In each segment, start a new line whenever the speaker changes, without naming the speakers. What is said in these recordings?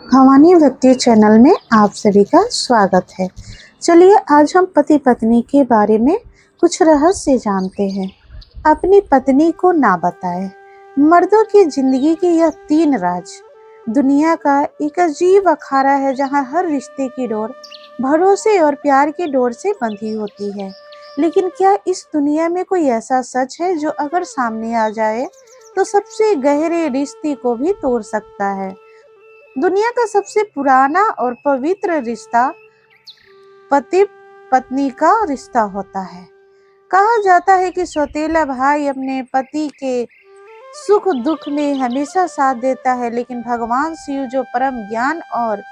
भवानी भक्ति चैनल में आप सभी का स्वागत है। चलिए आज हम पति पत्नी के बारे में कुछ रहस्य जानते हैं। अपनी पत्नी को ना बताएं। मर्दों की जिंदगी के यह 3 राज दुनिया का एक अजीब अखाड़ा है, जहां हर रिश्ते की डोर भरोसे और प्यार की डोर से बंधी होती है। लेकिन क्या इस दुनिया में कोई ऐसा सच है जो अगर सामने आ जाए तो सबसे गहरे रिश्ते को भी तोड़ सकता है? दुनिया का सबसे पुराना और पवित्र रिश्ता पति पत्नी का रिश्ता होता है। कहा जाता है कि सौतेला भाई अपने पति के सुख दुख में हमेशा साथ देता है, लेकिन भगवान शिव जो परम ज्ञान और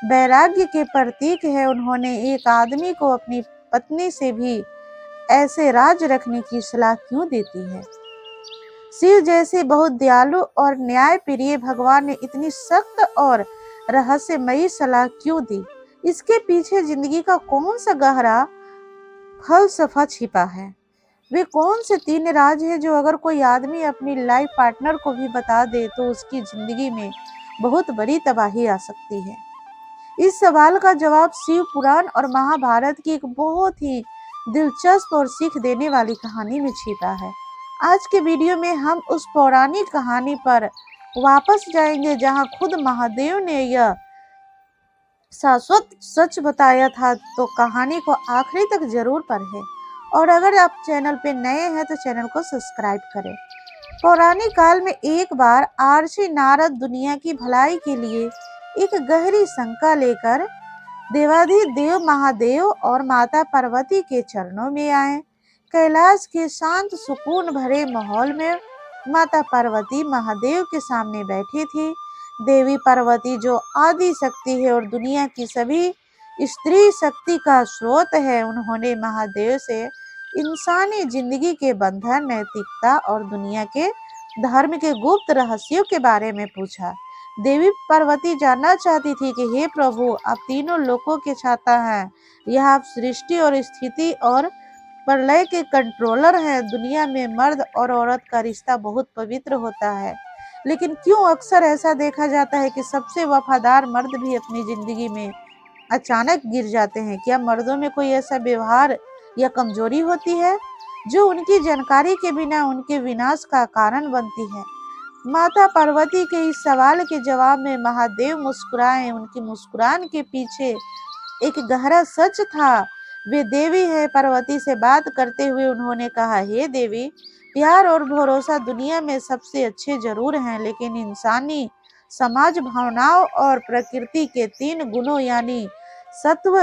वैराग्य के प्रतीक है, उन्होंने एक आदमी को अपनी पत्नी से भी ऐसे राज रखने की सलाह क्यों देती है? शिव जैसे बहुत दयालु और न्याय प्रिय भगवान ने इतनी सख्त और रहस्यमयी सलाह क्यों दी? इसके पीछे जिंदगी का कौन सा गहरा फलसफा छिपा है? वे कौन से 3 राज हैं जो अगर कोई आदमी अपनी लाइफ पार्टनर को भी बता दे तो उसकी जिंदगी में बहुत बड़ी तबाही आ सकती है? इस सवाल का जवाब शिव पुराण और महाभारत की एक बहुत ही दिलचस्प और सीख देने वाली कहानी में छिपा है। आज के वीडियो में हम उस पौराणिक कहानी पर वापस जाएंगे जहां खुद महादेव ने यह शाश्वत सच बताया था। तो कहानी को आखिरी तक जरूर पढ़ें और अगर आप चैनल पे नए हैं तो चैनल को सब्सक्राइब करें। पौराणिक काल में एक बार आर्षि नारद दुनिया की भलाई के लिए एक गहरी शंका लेकर देवाधिदेव महादेव और माता पार्वती के चरणों में आए। कैलाश के शांत सुकून भरे माहौल में माता पार्वती महादेव के सामने बैठी थी। देवी पार्वती जो आदि शक्ति है और दुनिया की सभी स्त्री शक्ति का स्रोत है, उन्होंने महादेव से इंसानी जिंदगी के बंधन, नैतिकता और दुनिया के धर्म के गुप्त रहस्यों के बारे में पूछा। देवी पार्वती जानना चाहती थी कि हे प्रभु, आप तीनों लोकों के छाता हैं, यह आप सृष्टि और स्थिति और प्रलय के कंट्रोलर हैं। दुनिया में मर्द और औरत का रिश्ता बहुत पवित्र होता है, लेकिन क्यों अक्सर ऐसा देखा जाता है कि सबसे वफादार मर्द भी अपनी जिंदगी में अचानक गिर जाते हैं? क्या मर्दों में कोई ऐसा व्यवहार या कमजोरी होती है जो उनकी जानकारी के बिना उनके विनाश का कारण बनती है? माता पार्वती के इस सवाल के जवाब में महादेव मुस्कुराए। उनकी मुस्कुराहट के पीछे एक गहरा सच था। वे देवी है। पार्वती से बात करते हुए उन्होंने कहा, हे देवी, प्यार और भरोसा दुनिया में सबसे अच्छे जरूर हैं, लेकिन इंसानी समाज भावनाओं और प्रकृति के 3 गुणों यानी सत्व,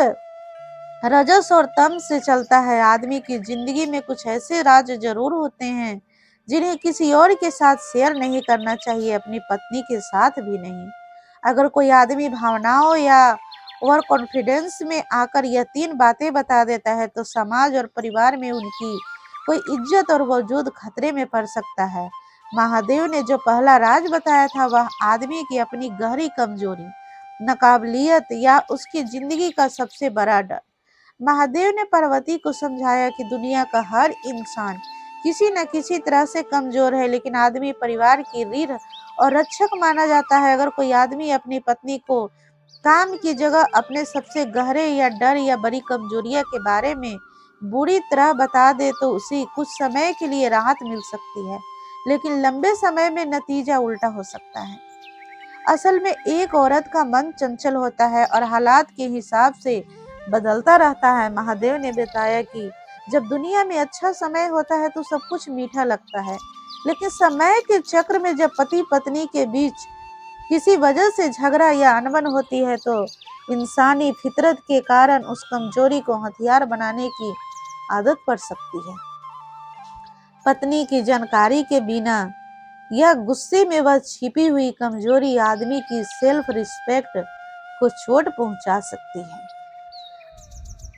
रजस और तम से चलता है। आदमी की जिंदगी में कुछ ऐसे राज जरूर होते हैं जिन्हें किसी और के साथ शेयर नहीं करना चाहिए, अपनी पत्नी के साथ भी नहीं। अगर कोई आदमी भावनाओं या ओवर कॉन्फिडेंस में आकर यह 3 बातें बता देता है तो समाज और परिवार में उनकी कोई इज्जत और वजूद खतरे में पड़ सकता है। महादेव ने जो पहला राज बताया था वह आदमी की अपनी गहरी कमजोरी, नाकाबिलियत या उसकी जिंदगी का सबसे बड़ा डर। महादेव ने पार्वती को समझाया कि दुनिया का हर इंसान किसी न किसी तरह से कमजोर है, लेकिन आदमी परिवार की रीढ़ और रक्षक माना जाता है। अगर कोई आदमी अपनी पत्नी को काम की जगह अपने सबसे गहरे या डर या बड़ी कमजोरियां के बारे में बुरी तरह बता दे तो उसे कुछ समय के लिए राहत मिल सकती है, लेकिन लंबे समय में नतीजा उल्टा हो सकता है। असल में एक औरत का मन चंचल होता है और हालात के हिसाब से बदलता रहता है। महादेव ने बताया कि जब दुनिया में अच्छा समय होता है तो सब कुछ मीठा लगता है, लेकिन समय के चक्र में जब पति पत्नी के बीच किसी वजह से झगड़ा या अनबन होती है तो इंसानी फितरत के कारण उस कमजोरी को हथियार बनाने की आदत पड़ सकती है। पत्नी की जानकारी के बिना या गुस्से में वह छिपी हुई कमजोरी आदमी की सेल्फ रिस्पेक्ट को चोट पहुंचा सकती है।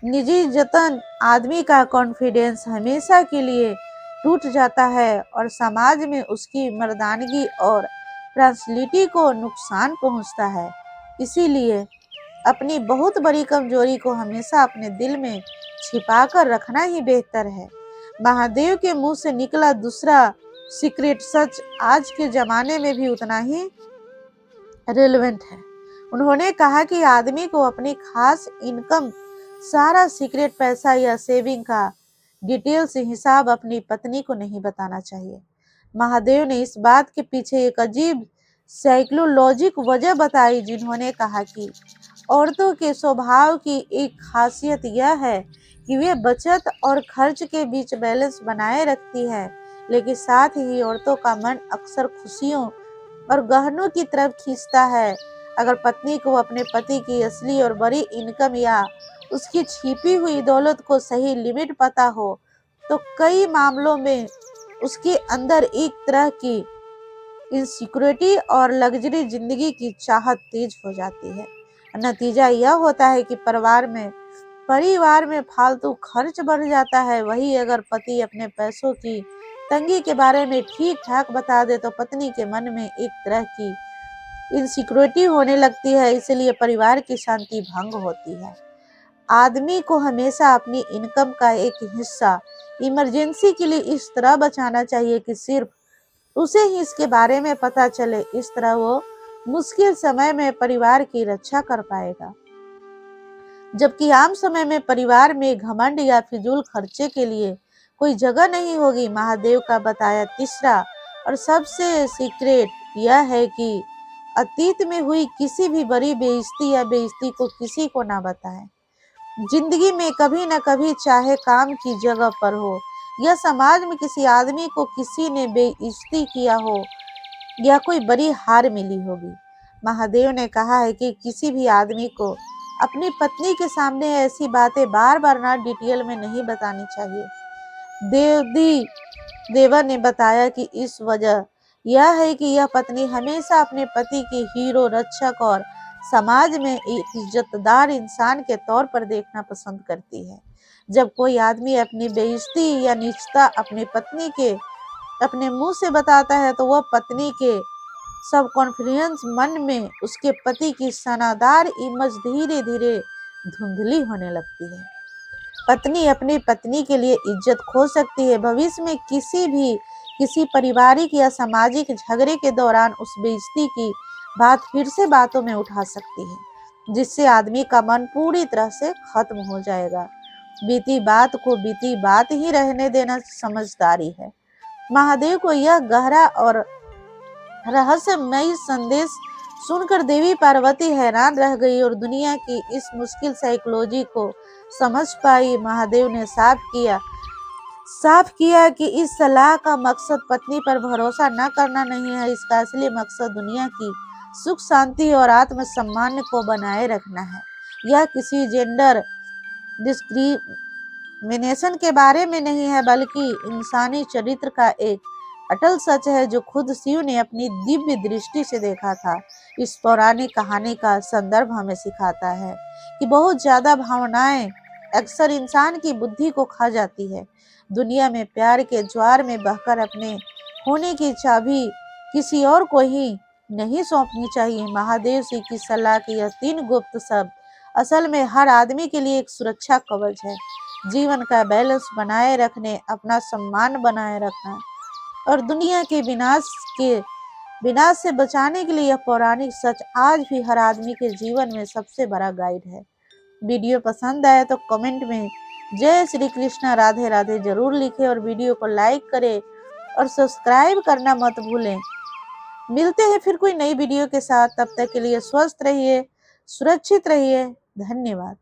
निजी जतन आदमी का कॉन्फिडेंस हमेशा के लिए टूट जाता है और समाज में उसकी मर्दानगी और पर्सनैलिटी को नुकसान पहुंचता है। इसीलिए अपनी बहुत बड़ी कमजोरी को हमेशा अपने दिल में छिपाकर रखना ही बेहतर है। महादेव के मुंह से निकला दूसरा सीक्रेट सच आज के जमाने में भी उतना ही रिलेवेंट है। उन्होंने कहा कि आदमी को अपनी खास इनकम, सारा सीक्रेट पैसा या सेविंग का डिटेल्स हिसाब अपनी पत्नी को नहीं बताना चाहिए। महादेव ने इस बात के पीछे एक अजीब साइकोलॉजिक वजह बताई, जिन्होंने कहा कि औरतों के स्वभाव की एक खासियत यह है कि वे बचत और खर्च के बीच बैलेंस बनाए रखती है, लेकिन साथ ही औरतों का मन अक्सर खुशियों और गहनों की तरफ खींचता है। अगर पत्नी को अपने पति की असली और बड़ी इनकम या उसकी छिपी हुई दौलत को सही लिमिट पता हो, तो कई मामलों में उसके अंदर एक तरह की इनसिक्योरिटी और लग्जरी जिंदगी की चाहत तेज हो जाती है। नतीजा यह होता है कि परिवार में फालतू खर्च बढ़ जाता है। वही अगर पति अपने पैसों की तंगी के बारे में ठीक ठाक बता दे, तो पत्नी के मन में एक तरह की इनसिक्योरिटी होने लगती है, इसलिए परिवार की शांति भंग होती है। आदमी को हमेशा अपनी इनकम का एक हिस्सा इमरजेंसी के लिए इस तरह बचाना चाहिए कि सिर्फ उसे ही इसके बारे में पता चले। इस तरह वो मुश्किल समय में परिवार की रक्षा कर पाएगा, जबकि आम समय में परिवार में घमंड या फिजूल खर्चे के लिए कोई जगह नहीं होगी। महादेव का बताया तीसरा और सबसे सीक्रेट यह है कि अतीत में हुई किसी भी बड़ी बेइज्जती को किसी को ना बताएं। जिंदगी में कभी न कभी, चाहे काम की जगह पर हो या समाज में किसी आदमी को किसी ने बेइज्जती किया हो या कोई बड़ी हार मिली होगी। महादेव ने कहा है कि किसी भी आदमी को अपनी पत्नी के सामने ऐसी बातें बार बार ना डिटेल में नहीं बतानी चाहिए। देवर ने बताया कि इस वजह यह है कि यह पत्नी हमेशा अपने पति की हीरो, रक्षक और समाज में एक इज्जतदार इंसान के तौर पर देखना पसंद करती है। जब कोई आदमी अपनी बेइज्जती या नीचता अपनी पत्नी के अपने मुंह से बताता है, तो वह पत्नी के सब कॉन्फिडेंस मन में उसके पति की सनादार इमेज धीरे धीरे धुंधली होने लगती है। पत्नी अपनी पत्नी के लिए इज्जत खो सकती है। भविष्य में किसी पारिवारिक या सामाजिक झगड़े के दौरान उस बेइज्जती की बात फिर से बातों में उठा सकती है, जिससे आदमी का मन पूरी तरह से खत्म हो जाएगा। बीती बात को बीती बात ही रहने देना समझदारी है। महादेव को यह गहरा और रहस्यमय संदेश सुनकर देवी पार्वती हैरान रह गई और दुनिया की इस मुश्किल साइकोलॉजी को समझ पाई। महादेव ने साफ किया कि इस सलाह का मकसद पत्नी पर भरोसा न करना नहीं है। इसका असली मकसद दुनिया की सुख शांति और आत्मसम्मान को बनाए रखना है। यह किसी जेंडर डिस्क्रिमिनेशन के बारे में नहीं है, बल्कि इंसानी चरित्र का एक अटल सच है जो खुद शिव ने अपनी दिव्य दृष्टि से देखा था। इस पौराणिक कहानी का संदर्भ हमें सिखाता है कि बहुत ज्यादा भावनाएं अक्सर इंसान की बुद्धि को खा जाती है। दुनिया में प्यार के ज्वार में बहकर अपने होने की चाबी किसी और को ही नहीं सौंपनी चाहिए। महादेव जी की सलाह की यह 3 गुप्त शब्द असल में हर आदमी के लिए एक सुरक्षा कवच है। जीवन का बैलेंस बनाए रखने, अपना सम्मान बनाए रखना और दुनिया के विनाश से बचाने के लिए यह पौराणिक सच आज भी हर आदमी के जीवन में सबसे बड़ा गाइड है। वीडियो पसंद आए तो कमेंट में जय श्री कृष्ण राधे राधे जरूर लिखें और वीडियो को लाइक करें और सब्सक्राइब करना मत भूलें। मिलते हैं फिर कोई नई वीडियो के साथ, तब तक के लिए स्वस्थ रहिए, सुरक्षित रहिए। धन्यवाद।